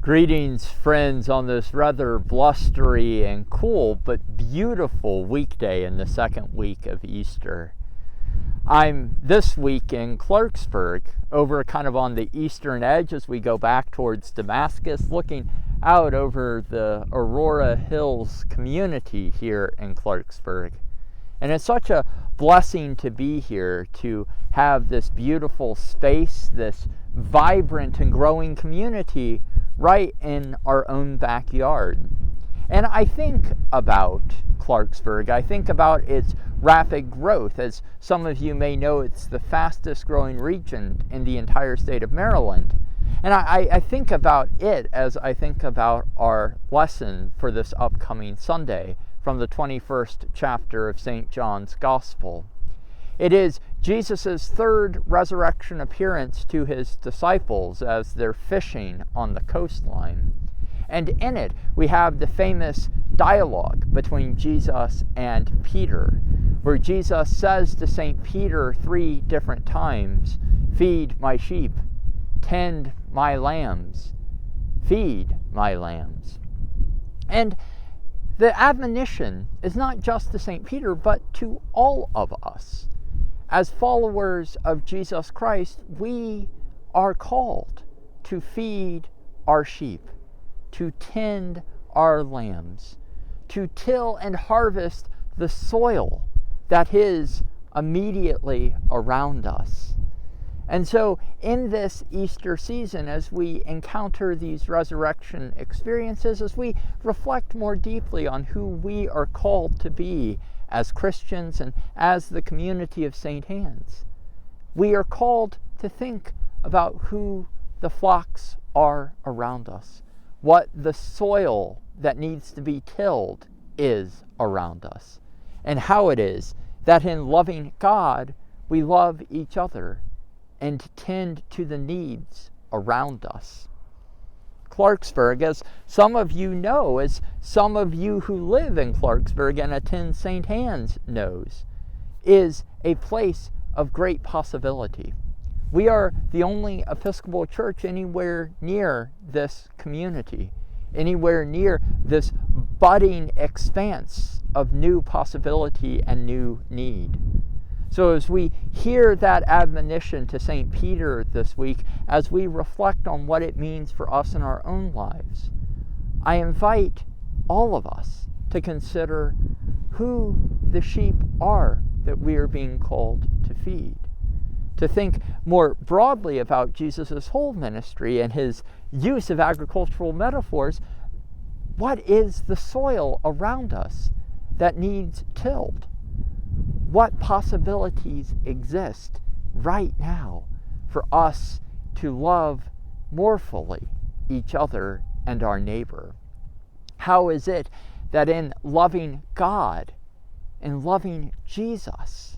Greetings, friends, on this rather blustery and cool but beautiful weekday in the second week of Easter. I'm this week in Clarksburg, over kind of on the eastern edge as we go back towards Damascus, looking out over the Aurora Hills community here in Clarksburg. And it's such a blessing to be here, to have this beautiful space, this vibrant and growing community right in our own backyard. And I think about Clarksburg. I think about its rapid growth. As some of you may know, it's the fastest growing region in the entire state of Maryland. And I think about it as I think about our lesson for this upcoming Sunday from the 21st chapter of St. John's Gospel. It is Jesus' third resurrection appearance to his disciples as they're fishing on the coastline. And in it, we have the famous dialogue between Jesus and Peter, where Jesus says to St. Peter 3 different times, "Feed my sheep, tend my lambs, feed my lambs." And the admonition is not just to St. Peter, but to all of us. As followers of Jesus Christ, we are called to feed our sheep, to tend our lambs, to till and harvest the soil that is immediately around us. And so in this Easter season, as we encounter these resurrection experiences, as we reflect more deeply on who we are called to be as Christians and as the community of St. Anne's, we are called to think about who the flocks are around us, what the soil that needs to be tilled is around us, and how it is that in loving God, we love each other and tend to the needs around us. Clarksburg, as some of you know, as some of you who live in Clarksburg and attend St. Anne's knows, is a place of great possibility. We are the only Episcopal Church anywhere near this community, anywhere near this budding expanse of new possibility and new need. So as we hear that admonition to St. Peter this week, as we reflect on what it means for us in our own lives, I invite all of us to consider who the sheep are that we are being called to feed, to think more broadly about Jesus' whole ministry and his use of agricultural metaphors. What is the soil around us that needs tilled? What possibilities exist right now for us to love more fully each other and our neighbor? How is it that in loving God and loving Jesus,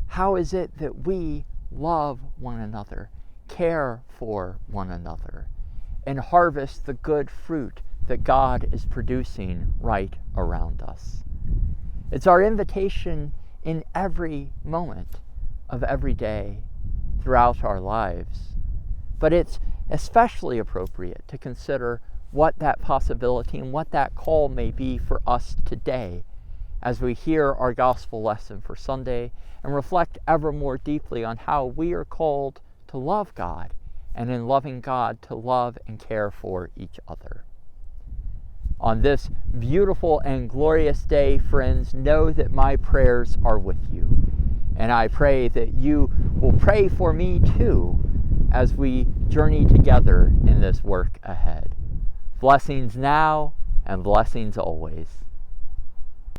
how is it that we love one another, care for one another, and harvest the good fruit that God is producing right around us? It's our invitation in every moment of every day throughout our lives. But it's especially appropriate to consider what that possibility and what that call may be for us today as we hear our gospel lesson for Sunday and reflect ever more deeply on how we are called to love God, and in loving God to love and care for each other. On this beautiful and glorious day, friends, know that my prayers are with you. And I pray that you will pray for me too as we journey together in this work ahead. Blessings now and blessings always.